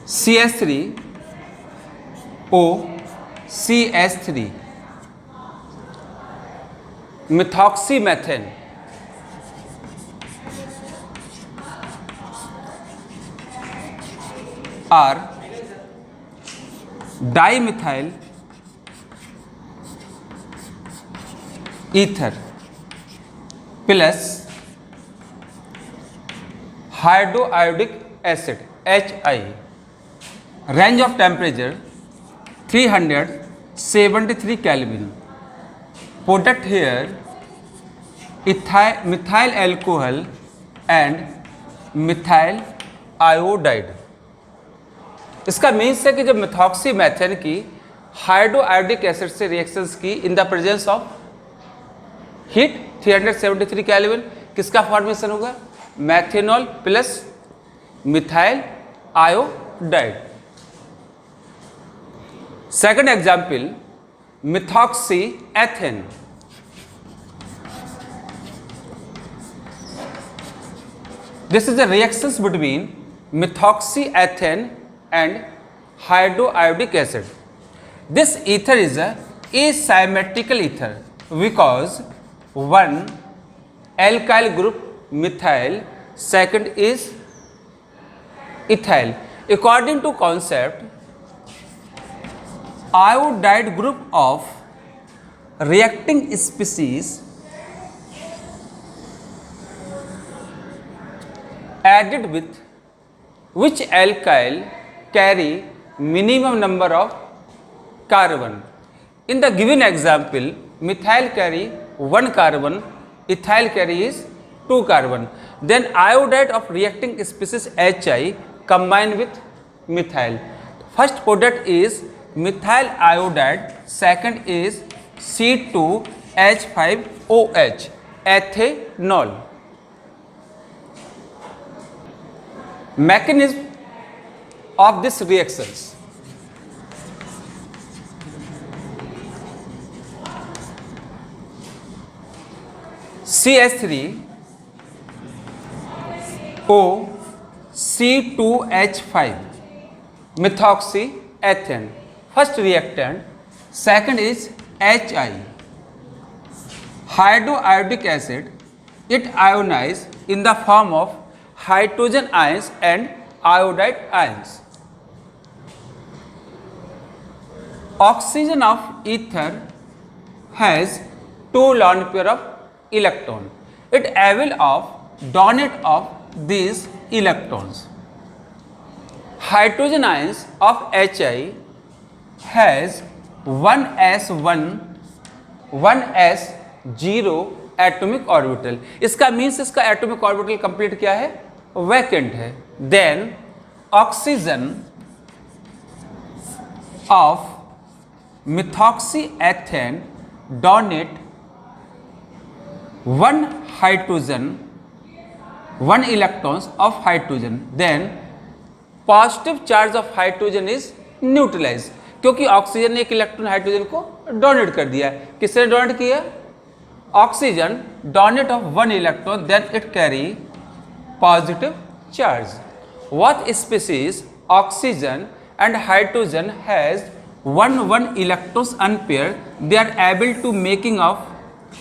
CH3O CH3 methoxymethane or dimethyl ether plus hydroiodic acid HI. Range of temperature 373 Kelvin. Product here methyl alcohol and methyl iodide. इसका means है कि जब मिथॉक्सीमेथेन की hydroiodic acid से reactions की in the presence of heat 373 kelvin, किसका formation होगा? Methanol plus methyl iodide. Second example methoxy ethane. This is the reactions between methoxyethane and hydroiodic acid. This ether is a asymmetrical ether because one alkyl group methyl, second is ethyl. According to concept, iodide group of reacting species added with which alkyl carry minimum number of carbon. In the given example, methyl carry 1 carbon, ethyl carries 2 carbon. Then iodide of reacting species HI combine with methyl. First product is methyl iodide, second is C2H5OH, ethanol. Mechanism of this reactions. CH3O C2H5 methoxyethane, first reactant, second is HI, hydroiodic acid. It ionizes in the form of hydrogen ions and iodide ions. Oxygen of ether has 2 lone pair of electron. It able of donate of these electrons. Hydrogen ions of HI has 1s1 1s0 atomic orbital. इसका means इसका atomic orbital complete क्या है? Vacant है. Then oxygen of methoxyethane donate 1 hydrogen 1 electrons of hydrogen. Then positive charge of hydrogen is neutralized, क्योंकि oxygen ने 1 electron hydrogen को donate कर दिया. किसने डोनेट किया? Oxygen donate of 1 electron, then it carry positive charge. What species oxygen and hydrogen has 1 electrons unpair, they are able to making of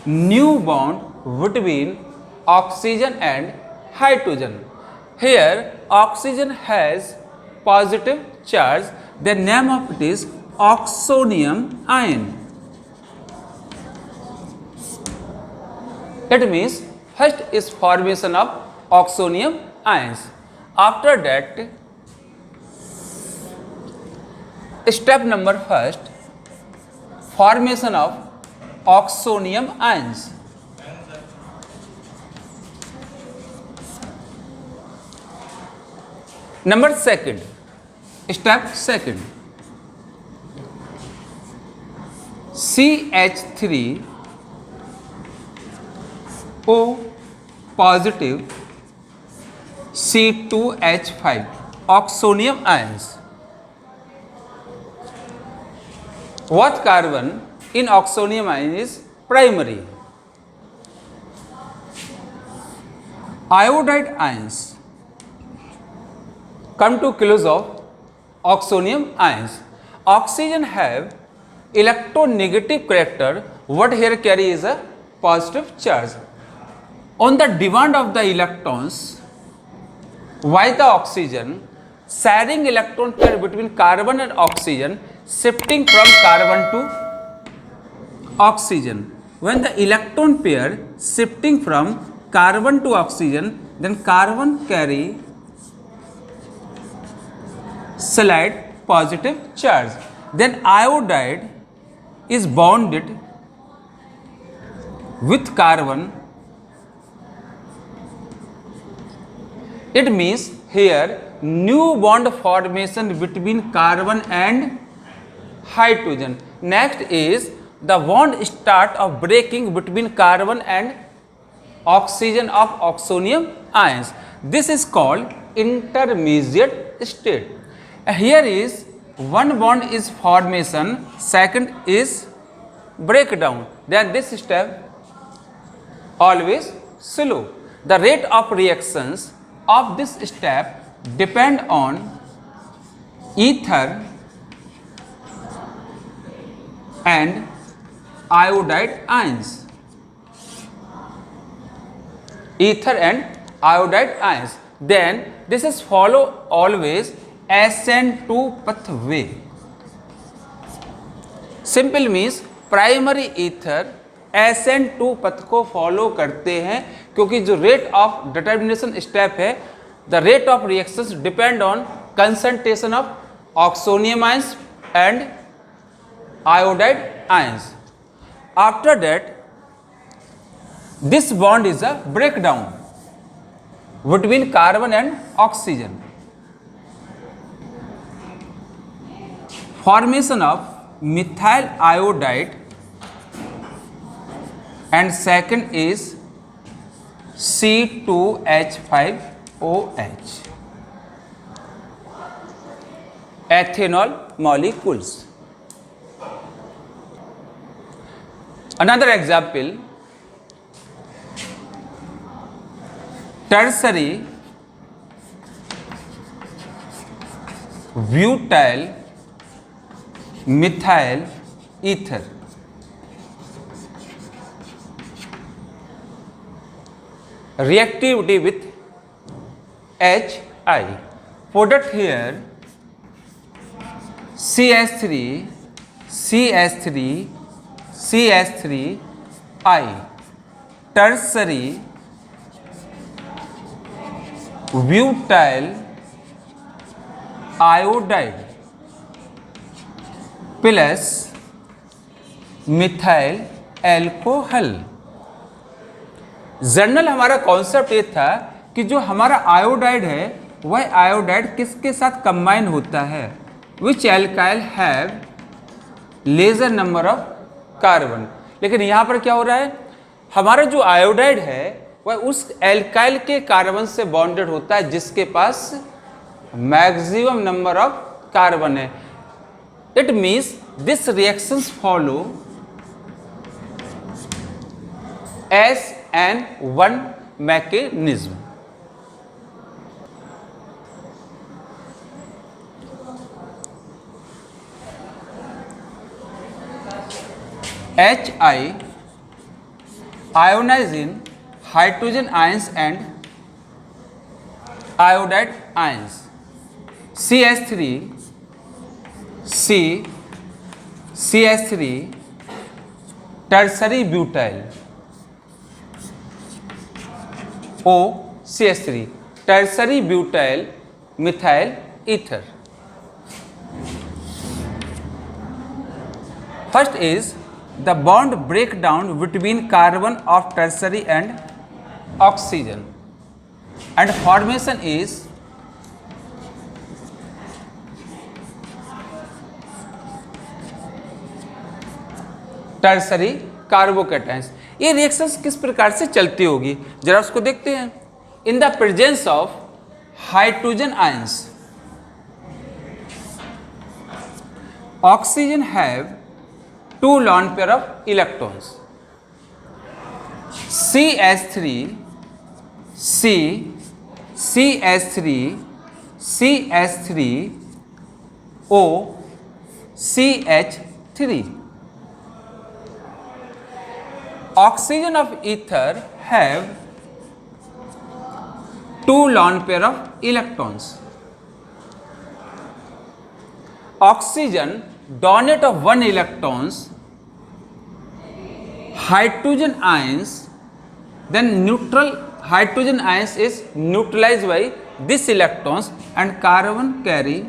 new bond between oxygen and hydrogen. Here oxygen has positive charge, the name of it is oxonium ion. That means first is formation of oxonium ions. After that, step number first, formation of oxonium ions. Number second, step second, CH3O positive C2H5 oxonium ions. What carbon in oxonium ion is primary? Iodide ions come to close of oxonium ions. Oxygen have electronegative character. What here carry is a positive charge. On the demand of the electrons, why the oxygen sharing electron pair between carbon and oxygen, shifting from carbon to oxygen. When the electron pair shifting from carbon to oxygen, then carbon carry slight positive charge. Then iodide is bonded with carbon. It means here new bond formation between carbon and hydrogen. Next is the bond start of breaking between carbon and oxygen of oxonium ions. This is called intermediate state. Here is one bond is formation, second is breakdown. Then this step always slow. The rate of reactions of this step depend on ether and iodide ions. Ether and iodide ions. Then this is follow always SN2 pathway. Simple means primary ether SN2 पथ को follow करते हैं, क्योंकि जो rate of determination step है, the rate of reactions depend on concentration of oxonium ions and iodide ions. After that, this bond is a breakdown between carbon and oxygen. Formation of methyl iodide, and second is C2H5OH, ethanol molecules. Another example, tertiary butyl methyl ether. Reactivity with HI. Product here CH3, CH3, CH3I. Tertiary butyl iodide plus methyl alcohol. General हमारा concept ये था कि जो हमारा iodide है वह iodide किसके साथ कंबाइन होता है, which alkyl have lesser number of carbon. लेकिन यहाँ पर क्या हो रहा है, हमारा जो आयोडाइड है वह उस एल्काइल के कार्बन से बॉन्डेड होता है जिसके पास मैक्सिमम नंबर ऑफ कार्बन है। It means this reactions follow SN1 mechanism. HI ionizing hydrogen ions and iodide ions. CH3 CH3 tertiary butyl O CH3 tertiary butyl methyl ether. First is the bond breakdown between carbon of tertiary and oxygen, and formation is tertiary carbocations. ये reactions किस प्रकार से चलती होगी जरा उसको देखते हैं। In the presence of hydrogen ions, oxygen have 2 lone pair of electrons, CH3 C CH3 CH3 OCH3. Oxygen of ether have two lone pair of electrons. Oxygen donate of one electrons, hydrogen ions, then neutral hydrogen ions is neutralized by this electrons, and carbon carry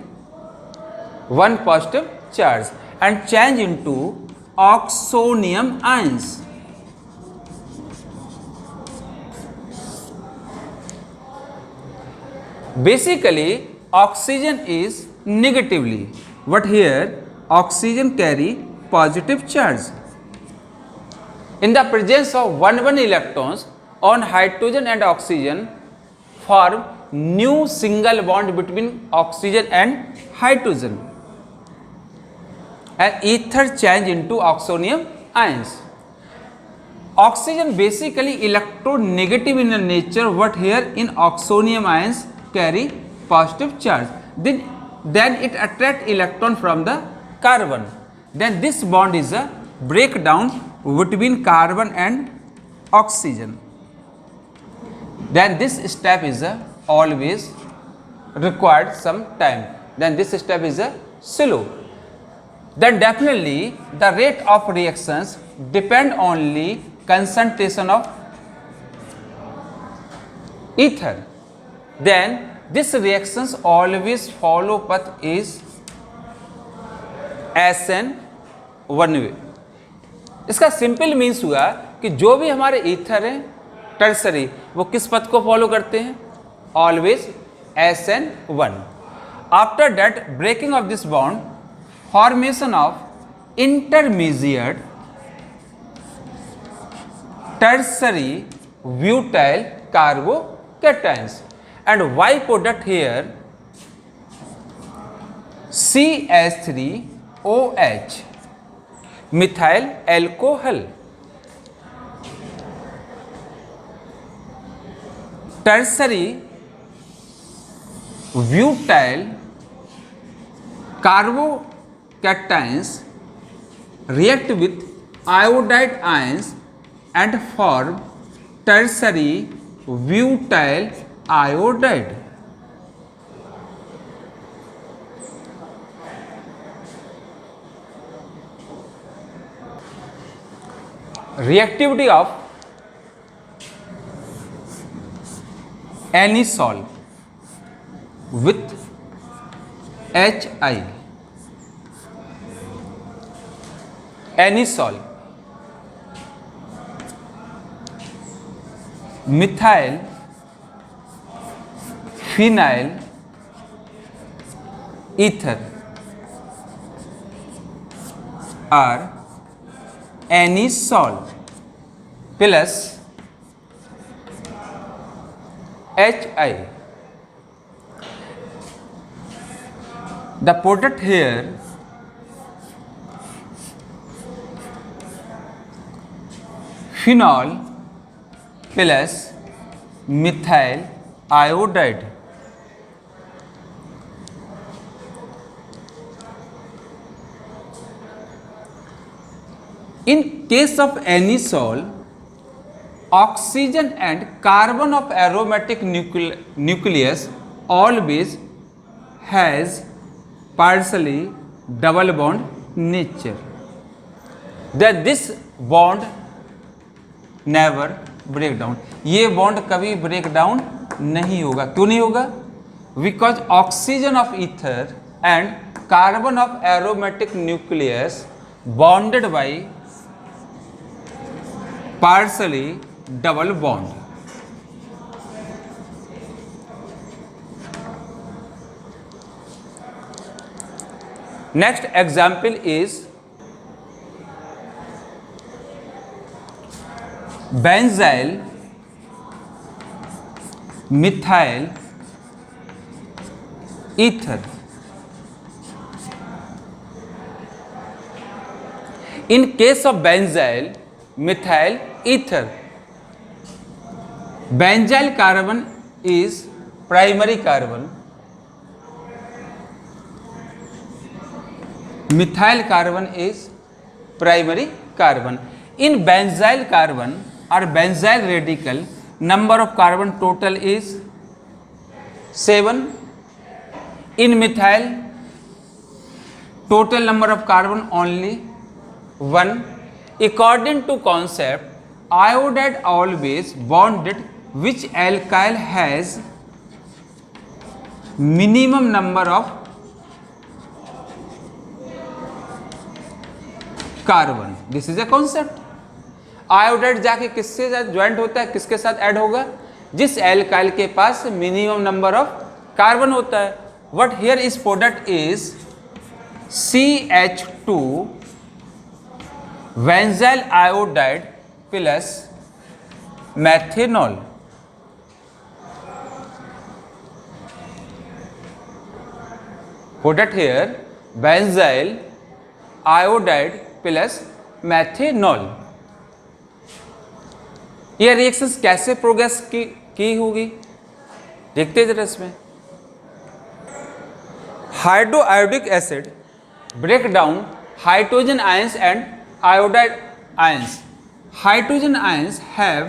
one positive charge and change into oxonium ions. Basically oxygen is negatively, but here oxygen carry positive charge. In the presence of 1 electrons on hydrogen and oxygen form new single bond between oxygen and hydrogen, and ether change into oxonium ions. Oxygen basically electronegative in nature, but here in oxonium ions carry positive charge. Then it attract electron from the carbon. Then this bond is a breakdown between carbon and oxygen. Then this step is always required some time. Then this step is slow. Then definitely the rate of reactions depend only concentration of ether. Then this reactions always follow path is SN one way. इसका simple means हुआ कि जो भी हमारे ether है tertiary वो किस पथ को फॉलो करते हैं, always SN1. After that breaking of this bond, formation of intermediate tertiary butyl carbocations, and Y product here CH3OH, methyl alcohol. Tertiary butyl carbocations react with iodide ions and form tertiary butyl iodide. Reactivity of anisole with HI. Anisole, methyl phenyl ether are anisole plus HI. The product here phenol plus methyl iodide. In case of anisole, oxygen and carbon of aromatic nucleus always has partially double bond nature. That this bond never break down. ये bond कभी break down नहीं होगा. क्यों नहीं होगा? Because oxygen of ether and carbon of aromatic nucleus bonded by partially double bond. Next example is benzyl methyl ether. In case of benzyl methyl ether, benzyl carbon is primary carbon methyl carbon is primary carbon. In benzyl carbon or benzyl radical, number of carbon total is 7. In methyl, total number of carbon only 1. According to concept, iodide always bonded which alkyl has minimum number of carbon. This is a concept. Iodide जाके किससे joint होता है, किसके साथ add होगा, जिस alkyl के पास मिनिमम नंबर ऑफ कार्बन होता है. What here is product is CH2 benzyl iodide plus methanol. Product here benzyl iodide plus methanol. ये रिएक्शंस कैसे प्रोग्रेस की होगी देखते जरा इसमें. Hydroiodic acid break down hydrogen ions and iodide ions. Hydrogen ions have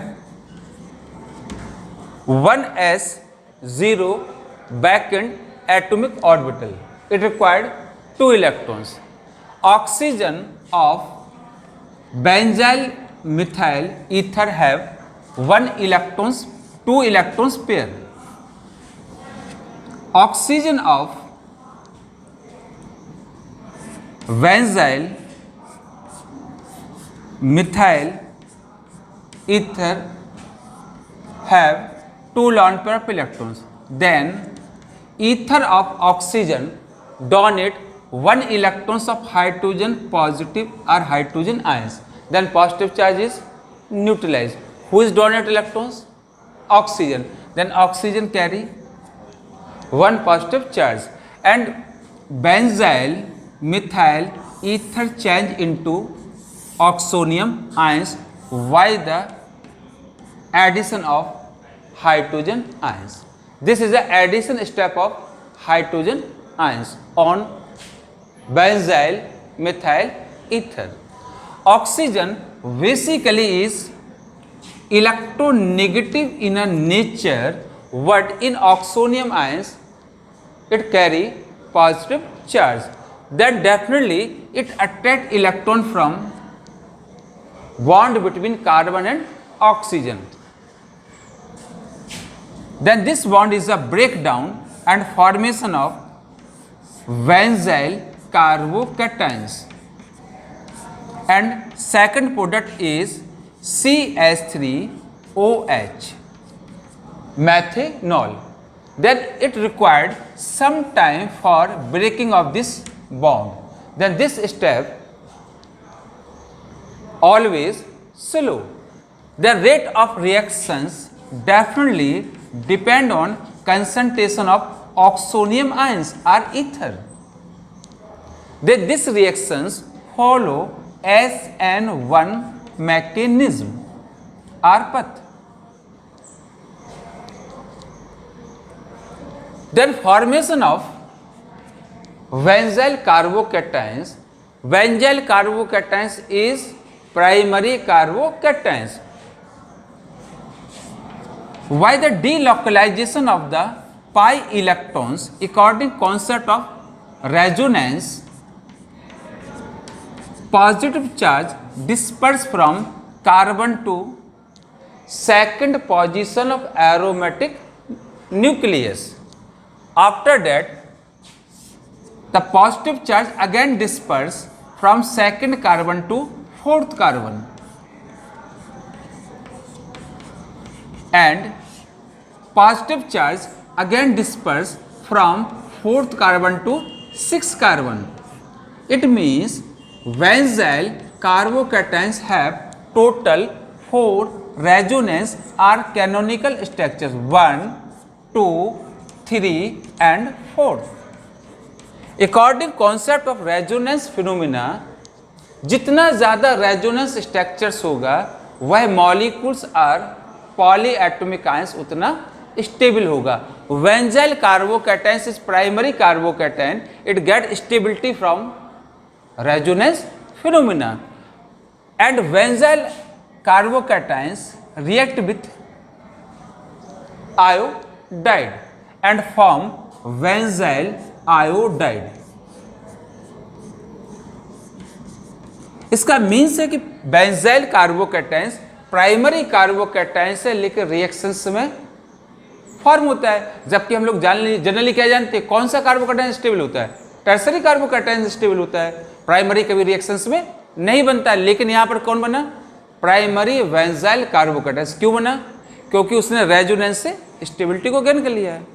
1s0 vacant atomic orbital. It required 2 electrons. Oxygen of benzyl methyl ether have 2 electrons pair. Oxygen of benzyl methyl ether have 2 lone pair of electrons. Then ether of oxygen donate 1 electrons of hydrogen positive or hydrogen ions. Then positive charge is neutralized. Who is donate electrons? Oxygen. Then oxygen carry 1 positive charge and benzyl methyl ether change into oxonium ions by the addition of hydrogen ions. This is the addition step of hydrogen ions on benzyl methyl ether. Oxygen basically is electronegative in a nature, but in oxonium ions it carry positive charge. Then definitely it attract electron from bond between carbon and oxygen. Then this bond is a breakdown and formation of benzyl carbocations. And second product is CH3OH, methanol. Then it required some time for breaking of this bond. Then this step always slow. The rate of reactions definitely depend on concentration of oxonium ions or ether. Then these reactions follow SN1 mechanism or path. Then formation of benzyl carbocations. Benzyl carbocations is primary carbocations. Why the delocalization of the pi electrons according concept of resonance, positive charge dispersed from carbon to second position of aromatic nucleus. After that, the positive charge again dispersed from second carbon to fourth carbon, and positive charge again dispersed from fourth carbon to sixth carbon. It means benzyl carbocations have total 4 resonance or canonical structures, 1, 2, 3 and 4. According concept of resonance phenomena, जितना ज़्यादा resonance structures होगा वह molecules और polyatomic ions उतना stable होगा. Benzyl carbocations is primary carbocation. It get stability from resonance phenomena. And benzyl carbocations react with iodide and form benzyl iodide. इसका means है कि बेंजाइल कार्बोकैटायंस प्राइमरी कार्बोकैटायंस से लेकर रिएक्शंस में form होता है, जबकि हम लोग जनरली क्या जानते हैं, कौन सा कार्बोकैटायन स्टेबल होता है, टर्सरी कार्बोकैटायन स्टेबल होता है, प्राइमरी कभी रिएक्शंस में नहीं बनता है। लेकिन यहाँ पर कौन बना, प्राइमरी बेंजाइल कार्बोकैटायन। क्यों बना, क्योंकि उसने रेजोनेंस से स्टेबिलिटी को गेन कर लिया है।